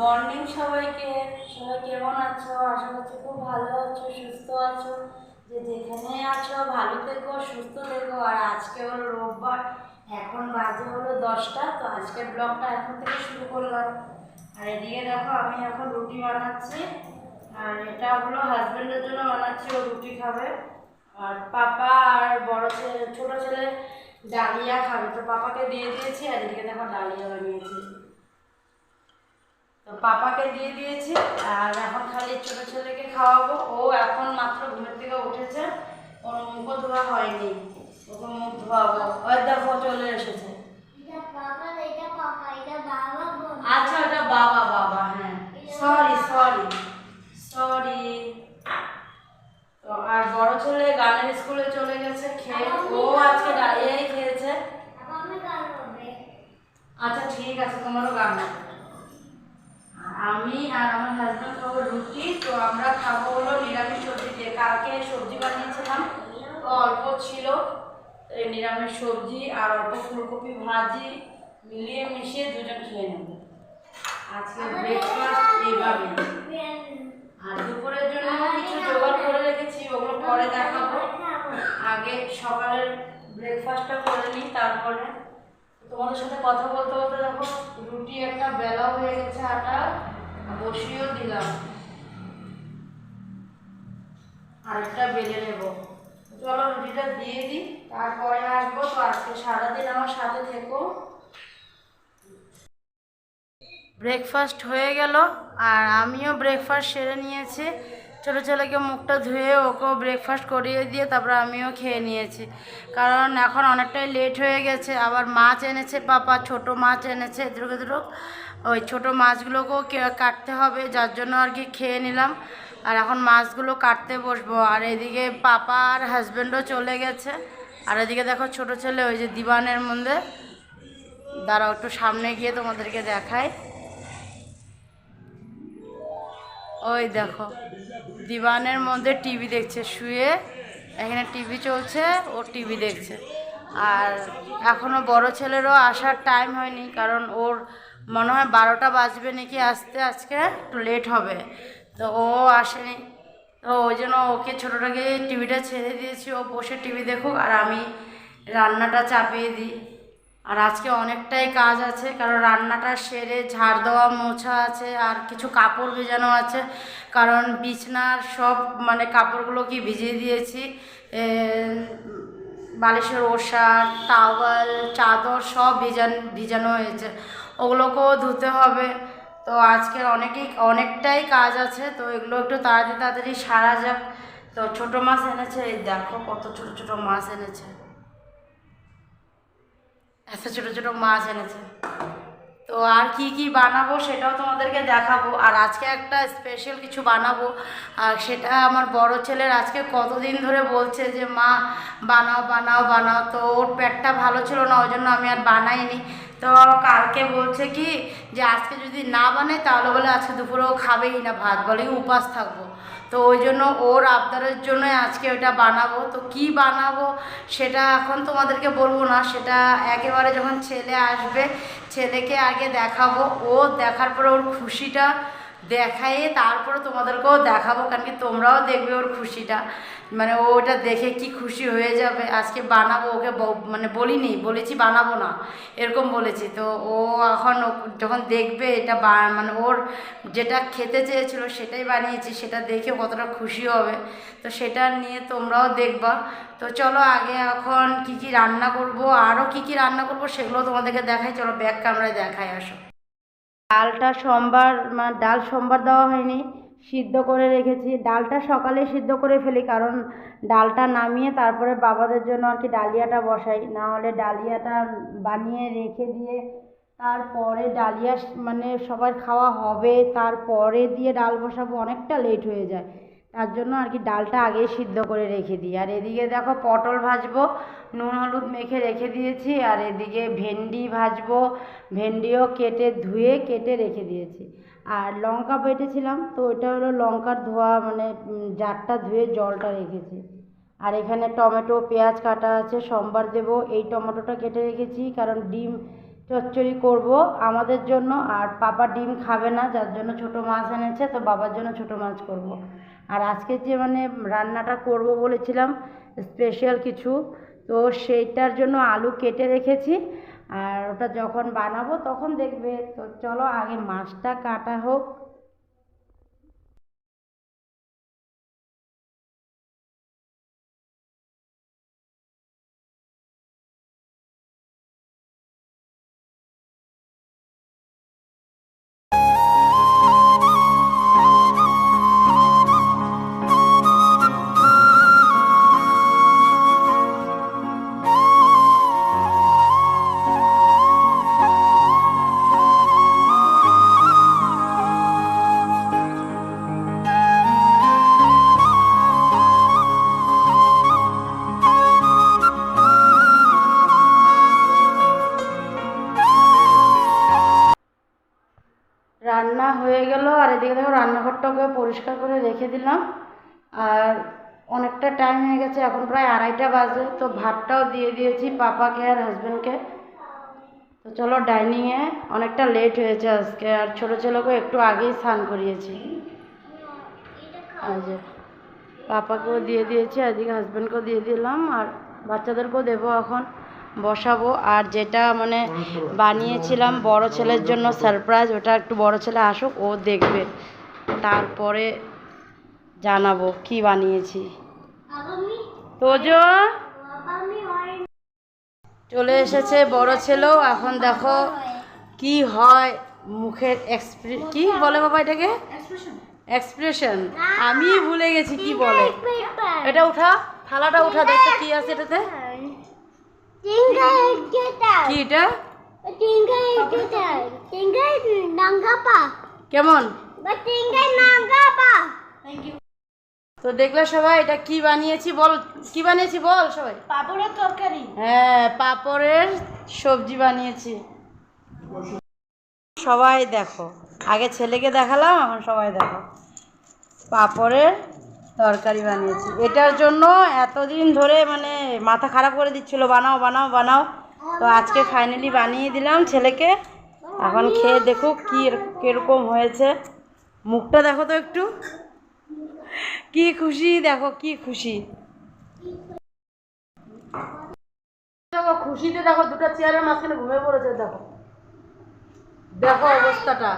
Morning সবাইকে। সবাই কেমন আছো? আশা করছি খুব ভালো আছো, সুস্থ আছো। যে যেখানে আছো ভালো থেকো, সুস্থ থেকো। আর আজকে হলো রোববার, এখন বাজে হলো 10টা। তো আজকের ব্লগটা এখন থেকে শুরু করলাম। আর এদিকে দেখো আমি এখন রুটি বানাচ্ছি। আর এটা হলো হাজব্যান্ডের জন্য বানাচ্ছি, ও রুটি খাবে। আর পাপা আর বড় ছেলে, ছোট ছেলে ডালিয়া খাবে, তো পাপাকে দিয়ে দিয়েছি। আর এদিকে দেখো ডালিয়া বানিয়েছি, তো পাপাকে দিয়ে দিয়েছি। আর এখন খালি ছোট ছেলেকে খাওয়াবো। ও এখন মাত্র ঘুমের থেকে উঠেছে, ওর মুখ ধোয়া হয়নি, ওকে মুখ ধোয়াবো। ওই দেখো চলে এসেছে। আচ্ছা ওটা বাবা, বাবা, হ্যাঁ, সরি সরি সরি। তো আর বড় ছেলে গানের স্কুলে চলে গেছে খেয়ে, ও আজকে ডালিয়াই খেয়েছে। আচ্ছা ঠিক আছে, তোমারও গান হবে। আমি আর আমার হাজব্যান্ড খাবো রুটি। তো আমরা খাবো হলো নিরামিষ সবজি দিয়ে। কালকে সবজি বানিয়েছিলাম, তো অল্প ছিল, এই নিরামিষ সবজি আর অল্প ফুলকপি ভাজি মিলিয়ে মিশিয়ে দুজন খেয়ে নেব। আজকে ব্রেকফাস্ট এইভাবে। আর দুপুরের জন্য কিছু জোগাড় করে রেখেছি, ওগুলো পরে দেখাবো। আগে সকালের ব্রেকফাস্টটা করে নিই, তারপরে তোমাদের সাথে কথা বলতে বলতে দেখো রুটি একটা বেলা হয়ে গেছে, আটা বসিয়েও দিলাম, আরেকটা বেলে নেব। চলো রুটিটা দিয়ে দিই, তারপরে আসবো। তো আজকে সারাদিন আমার সাথে থেকো। ব্রেকফাস্ট হয়ে গেল, আর আমিও ব্রেকফাস্ট সেরে নিয়েছি। ছোটো ছেলেকে মুখটা ধুয়ে ওকেও ব্রেকফাস্ট করিয়ে দিয়ে তারপরে আমিও খেয়ে নিয়েছি, কারণ এখন অনেকটাই লেট হয়ে গেছে। আবার মাছ এনেছে পাপা, ছোট মাছ এনেছে এদ্রুক এদ্রুক, ওই ছোটো মাছগুলোকেও কাটতে হবে, যার জন্য আর কি খেয়ে নিলাম। আর এখন মাছগুলো কাটতে বসবো। আর এদিকে পাপা আর হাজব্যান্ডও চলে গেছে। আর এদিকে দেখো ছোট ছেলে ওই যে দিবানের মধ্যে, দাঁড়াও একটু সামনে গিয়ে তোমাদেরকে দেখায়। ওই দেখো দিবানের মধ্যে টিভি দেখছে শুয়ে, এখানে টিভি চলছে, ও টিভি দেখছে। আর এখনও বড় ছেলেরও আসার টাইম হয়নি, কারণ ওর মনে হয় 12টা বাজবে নাকি আসতে, আজকে একটু লেট হবে। তো ও আসেনি, তো ওই জন্য ওকে ছোটোটাকে টিভিটা ছেড়ে দিয়েছি, ও বসে টিভি দেখুক আর আমি রান্নাটা চাপিয়ে দিই। আর আজকে অনেকটাই কাজ আছে, কারণ রান্নাটা সেরে ঝাড় দেওয়া মোছা আছে, আর কিছু কাপড় ভেজানো আছে, কারণ বিছনার সব মানে কাপড়গুলো কি ভিজিয়ে দিয়েছি। বালিশের ওষার, টাওয়াল, চাদর সব ভিজানো হয়েছে, ওগুলোকেও ধুতে হবে। তো আজকের অনেকটাই কাজ আছে, তো এগুলো একটু তাড়াতাড়ি তাড়াতাড়ি সারা যাক। তো ছোটো মাছ এনেছে, এই দেখো কত ছোটো ছোটো মাছ এনেছে, এত ছোটো ছোটো মাছ এনেছে। তো আর কি কি বানাবো সেটাও তোমাদেরকে দেখাবো। আর আজকে একটা স্পেশাল কিছু বানাবো, আর সেটা আমার বড় ছেলের আজকে কতদিন ধরে বলছে যে মা বানাও বানাও বানাও। তো ওর পেটটা ভালো ছিল না, ওই জন্য আমি আর বানাইনি। তো কালকে বলছে কি যে আজকে যদি না বানাই তাহলে বলে আজকে দুপুরে ও খাবেই না ভাত, বলে উপাস থাকবো। তো ওই জন্য ওর আবদারের জন্য আজকে ওটা বানাবো। তো কি বানাবো সেটা এখন তোমাদেরকে বলবো না, সেটা একেবারে যখন ছেলে আসবে ছেলেকে আগে দেখাবো, ও দেখার পরে ওর খুশিটা দেখায়ে তারপরে তোমাদেরকেও দেখাবো, কারণ কি তোমরাও দেখবে ওর খুশিটা, মানে ও ওটা দেখে কি খুশি হয়ে যাবে। আজকে বানাবো, ওকে মানে বলিনি, বলেছি বানাবো না এরকম বলেছি। তো ও এখন যখন দেখবে এটা মানে ওর যেটা খেতে চেয়েছিল সেটাই বানিয়েছি, সেটা দেখে কতটা খুশি হবে, তো সেটা নিয়ে তোমরাও দেখবা। তো চলো আগে এখন কি কি রান্না করব, আরও কি কি রান্না করব সেগুলো তোমাদেরকে দেখাই, চলো ব্যাক ক্যামেরায় দেখাই। আসো, ডালটা সোমবার, মানে ডাল সোমবার দেওয়া হয়নি, সিদ্ধ করে রেখেছি। ডালটা সকালে সিদ্ধ করে ফেলি, কারণ ডালটা নামিয়ে তারপরে বাবাদের জন্য আর কি ডালিয়াটা বসাই, না হলে ডালিয়াটা বানিয়ে রেখে দিয়ে তারপরে ডালিয়া মানে সবার খাওয়া হবে তারপরে দিয়ে ডাল বসাবো, অনেকটা লেট হয়ে যায়। তার জন্য আর কি ডালটা আগেই সিদ্ধ করে রেখে দিই। আর এদিকে দেখো পটল ভাজবো, নুন হলুদ মেখে রেখে দিয়েছি। আর এদিকে ভেন্ডি ভাজবো, ভেন্ডিও ধুয়ে কেটে রেখে দিয়েছি। আর লঙ্কা বেটেছিলাম, তো ওইটা হলো লঙ্কার ধোয়া, মানে জারটা ধুয়ে জলটা রেখেছি। আর এখানে টমেটো পেঁয়াজ কাটা আছে, সোমবার দেবো, এই টমেটোটা কেটে রেখেছি, কারণ ডিম চচ্চড়ি করব আমাদের জন্য, আর পাপা ডিম খাবে না, যার জন্য ছোট মাছ এনেছে, তো বাবার জন্য ছোট মাছ করব। আর আজকে যে মানে রান্নাটা করব বলেছিলাম স্পেশাল কিছু, তো সেইটার জন্য আলু কেটে রেখেছি, আর ওটা যখন বানাবো তখন দেখবে। তো চলো আগে মাছটা কাটা হোক। রান্না হয়ে গেল, আর এদিকে দেখো রান্নাঘরটাকে পরিষ্কার করে রেখে দিলাম। আর অনেকটা টাইম হয়ে গেছে, এখন প্রায় 2:30 বাজে। তো ভাতটাও দিয়ে দিয়েছি পাপাকে আর হাজব্যান্ডকে। তো চলো ডাইনিংয়ে, অনেকটা লেট হয়েছে আজকে, আর ছোটো ছেলেকে একটু আগেই স্নান করিয়েছি। আর যে পাপাকেও দিয়ে দিয়েছি, এদিকে হাজব্যান্ডকেও দিয়ে দিলাম, আর বাচ্চাদেরকেও দেবো এখন, বসাবো। আর যেটা মানে বানিয়েছিলাম বড় ছেলের জন্য সারপ্রাইজ, ওটা একটু বড় ছেলে আসুক, ও দেখবে, তারপরে জানাবো কি বানিয়েছি। তোজো চলে এসেছে বড় ছেলেও, এখন দেখো কি হয় মুখের কি বলে বাবা এটাকে, এক্সপ্রেশন। আমি ভুলে গেছি কি বলে। এটা উঠা, থালাটা উঠা, দেখতে কি আছে এটাতে, কি এটা কেমন। তো দেখলে সবাই এটা কি বানিয়েছি বল, কি বানিয়েছি বল সবাই। পাঁপড়ের তরকারি। হ্যাঁ, পাঁপড়ের সবজি বানিয়েছি। সবাই দেখো, আগে ছেলেকে দেখালাম, এখন সবাই দেখো পাঁপড়ের তরকারি বানিয়েছি। এটার জন্য এতদিন ধরে মানে মাথা খারাপ করে দিচ্ছিল, বানাও বানাও বানাও। তো আজকে ফাইনালি বানিয়ে দিলাম ছেলেকে, এখন খেয়ে দেখুক কিরকম হয়েছে। মুখটা দেখো তো একটু, কি খুশি, দেখো কি খুশি, দেখো খুশিতে দেখো দুটো চেয়ারের মাঝখানে ঘুমিয়ে পড়েছে। দেখো দেখো অবস্থাটা।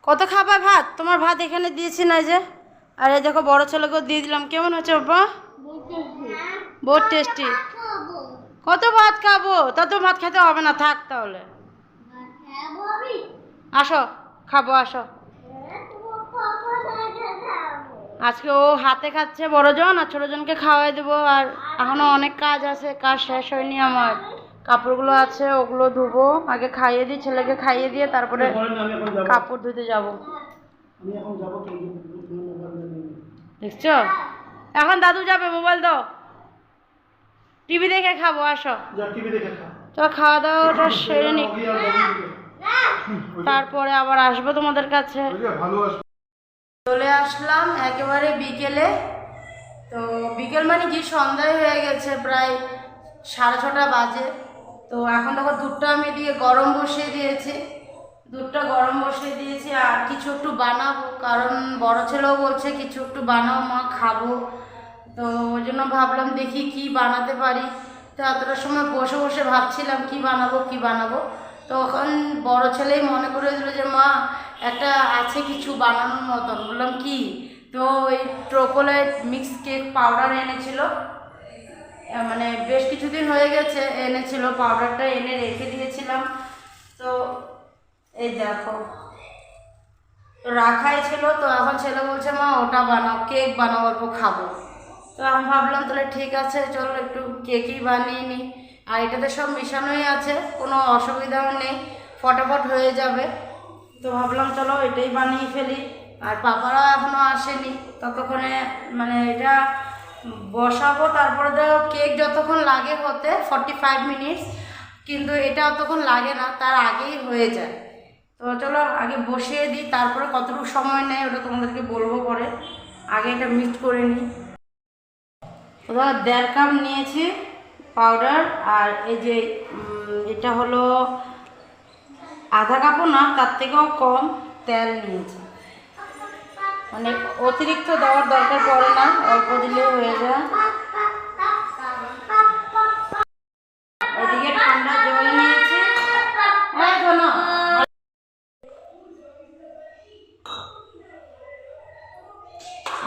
কত খাবা ভাত, তোমার ভাত এখানে দিয়েছি না যে। আর এই দেখো বড় ছেলেকেও দিয়ে দিলাম। কেমন হয়েছে বাবা? বহুত টেস্টি। কত ভাত খাবো, তত ভাত খেতে হবে না, থাক তাহলে। আসো খাবো, আসো। আজকে ও হাতে খাচ্ছে বড়জন, আর ছোটজনকে খাওয়াই দেবো। আর এখনো অনেক কাজ আছে, কাজ শেষ হয়নি আমার। কাপড়গুলো আছে, ওগুলো ধুবো। আগে খাইয়ে দিই ছেলেকে, খাইয়ে দিয়ে তারপরে কাপড় ধুতে যাব। দেখছো, এখন দাদু যাবে, মোবাইল দাও, টিভি দেখে খাবো। আসো তো, খাওয়া দাওয়াটা সেরে নি, তারপরে আবার আসবো তোমাদের কাছে। চলে আসলাম একেবারে বিকেলে। তো বিকেল মানে কি, সন্ধ্যায় হয়ে গেছে, প্রায় 6:30 বাজে। তো এখন দেখো দুধটা আমি দিয়ে গরম বসিয়ে দিয়েছি, দুধটা গরম বসিয়ে দিয়েছি। আর কিছু একটু বানাবো, কারণ বড় ছেলেও বলছে কিছু একটু বানাও মা, খাবো। তো ওই জন্য ভাবলাম দেখি কি বানাতে পারি। তো এতটা সময় বসে বসে ভাবছিলাম কি বানাবো কি বানাবো। তখন বড় ছেলেই মনে করে দিল যে মা একটা আছে কিছু বানানোর মতন। বললাম কি, তো ওই চকোলেট মিক্স কেক পাউডার এনেছিল, মানে বেশ কিছুদিন হয়ে গেছে এনেছিল, পাউডারটা এনে রেখে দিয়েছিলাম। তো এই দেখো রাখাই ছিল। তো এখন ছেলে বলছে মা ওটা বানাও, কেক বানাও, অল্প খাবো। তো আমি ভাবলাম তাহলে ঠিক আছে, চলো একটু কেকই বানিয়ে নিই। আর এটাতে সব মেশানোই আছে, কোনো অসুবিধাও নেই, ফটাফট হয়ে যাবে। তো ভাবলাম চলো এটাই বানিয়ে ফেলি। আর পাপারা এখনও আসেনি, ততক্ষণে মানে এটা বসাবো। তারপরে তো কেক যতক্ষণ লাগে হতে 45 মিনিটস, কিন্তু এটা অতক্ষণ লাগে না, তার আগেই হয়ে যায়। তো চলো আগে বসিয়ে দিই, তারপরে কতটুকু সময় নেয় ওটা তোমাদেরকে বলবো পরে। আগে এটা মিক্স করে নিই। ওরা 1.5 কাপ নিয়েছি পাউডার, আর এই যে এটা হলো আধা কাপও না, তার থেকেও কম তেল নিয়েছি। মানে অতিরিক্ত দেওয়ার দরকার পড়ে না, অল্প দিলেও হয়ে যায়। এদিকে ঠান্ডা জল নিয়েছি।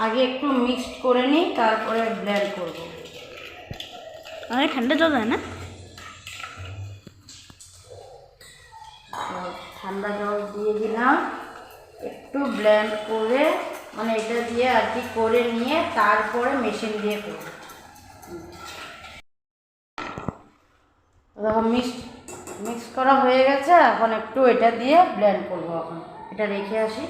আগে একটু মিক্সড করে নিই, তারপরে ব্লেন্ড করব। আরে ঠান্ডা জল হয় না? ঠান্ডা জল দিয়ে দিলাম, একটু ব্লেন্ড করে, মানে এটা দিয়ে আর কি করে নিয়ে তারপরে মেশিন দিয়ে করব। দেখো মিক্স করা হয়ে গেছে, এখন একটু এটা দিয়ে ব্লেন্ড করব। এখন এটা রেখে আসি।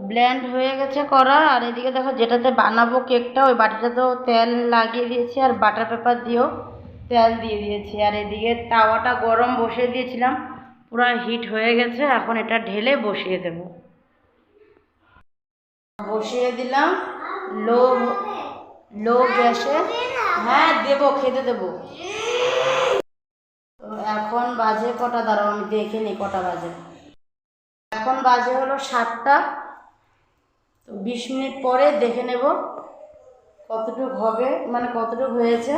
ব্লেন্ড হয়ে গেছে করা। আর এদিকে দেখো যেটাতে বানাবো কেকটা, ওই বাটিটাতেও তেল লাগিয়ে দিয়েছি, আর বাটার পেপার দিয়েও তেল দিয়ে দিয়েছি। আর এদিকে তাওয়াটা গরম বসিয়ে দিয়েছিলাম, পুরো হিট হয়ে গেছে। এখন এটা ঢেলে বসিয়ে দেব। বসিয়ে দিলাম লো গ্যাসে। হ্যাঁ দেবো, খেতে দেবো। এখন বাজে কটা, দাঁড়াও আমি দেখে নিই কটা বাজে। এখন বাজে হলো 7টা। তো 20 মিনিট পরে দেখে নেব কতটুকু হবে, মানে কতটুকু হয়েছে।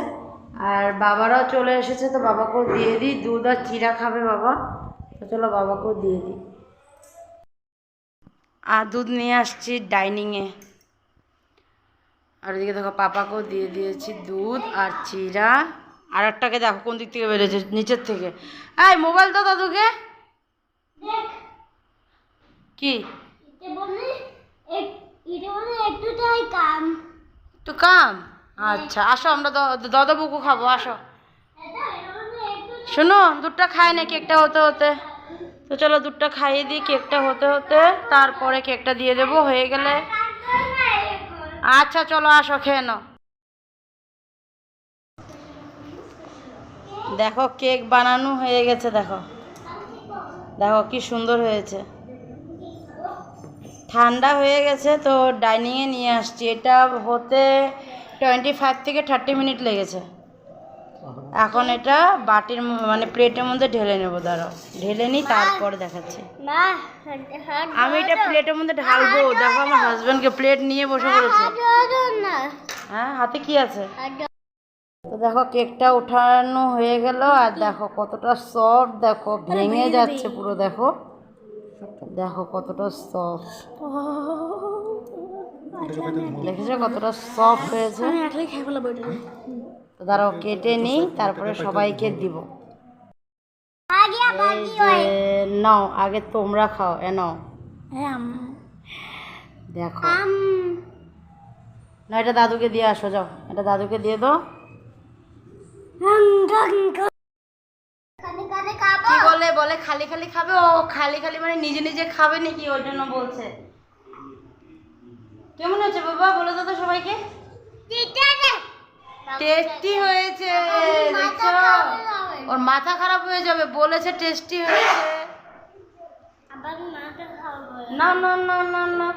আর বাবারাও চলে এসেছে, তো বাবাকেও দিয়ে দিই। দুধ আর চিরা খাবে বাবা, তো চলো বাবাকেও দিয়ে দিই। আর দুধ নিয়ে আসছি ডাইনিংয়ে। আর এদিকে দেখো পাপাকেও দিয়ে দিয়েছি দুধ আর চিরা। আর একটাকে দেখো কোন দিক থেকে বেরিয়েছে, নিচের থেকে। এই মোবাইল তো দাদুকে। কি একটু কাম? আচ্ছা আসো, আমরা দাদা বুকু খাবো, আসো। শোনো, দুধটা খায় না কেকটা হতে হতে। তো চলো দুধটা খাইয়ে দিই, কেকটা হতে হতে তারপরে কেকটা দিয়ে দেবো হয়ে গেলে। আচ্ছা চলো আসো, খেয়ে নাও। দেখো কেক বানানো হয়ে গেছে, দেখো দেখো কি সুন্দর হয়েছে। ঠান্ডা হয়ে গেছে, তো ডাইনিংয়ে নিয়ে আসছি। এটা হতে 25 থেকে 30 মিনিট লেগেছে। এখন এটা বাটির মানে প্লেটের মধ্যে ঢেলে নেবো। দাঁড়াও ঢেলে নিই, তারপরে দেখাচ্ছি। আমি এটা প্লেটের মধ্যে ঢালবো। দেখো আমার হাজব্যান্ডকে প্লেট নিয়ে বসে পড়েছে। হ্যাঁ হাতে কি আছে? তো দেখো কেকটা উঠানো হয়ে গেল। আর দেখো কতটা সফট, দেখো ভেঙে যাচ্ছে পুরো। দেখো দেখো কতটা সফট, দেখেছো কতটা সফট হয়েছে। তো দাঁড়াও কেটে নিই, তারপরে সবাইকে দিব। নাও আগে তোমরা খাও, এ নাও। দেখো না, এটা দাদুকে দিয়ে আসো, যাও এটা দাদুকে দিয়ে দাও। কি বলে বলে খালি খালি খাবে। ও খালি খালি মানে নিজে নিজে খাবে নাকি, ওই জন্য বলছে। কেমন হয়েছে বাবা বলে দাও তো সবাইকে। টেস্টি হয়েছে, দেখছো? ওর মাথা খারাপ হয়ে যাবে, বলেছে টেস্টি হয়েছে। না না না না না।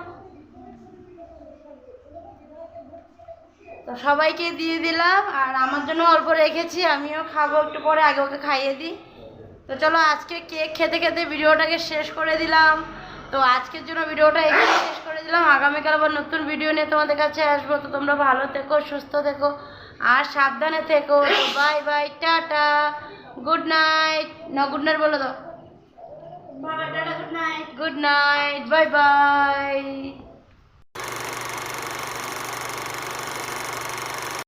তো সবাইকে দিয়ে দিলাম, আর আমার জন্য অল্প রেখেছি, আমিও খাবো একটু পরে। আগে ওকে খাইয়ে দিই। তো চলো আজকে কেক খেতে খেতে ভিডিওটাকে শেষ করে দিলাম। তো আজকের জন্য ভিডিওটা এখানে শেষ করে দিলাম। আগামীকাল আবার নতুন ভিডিও নিয়ে তোমাদের কাছে আসবো। তো তোমরা ভালো থেকো, সুস্থ থেকো আর সাবধানে থেকো। Bye bye, tata, good night. না গুড নাইট বলে দাও। Good night, bye bye.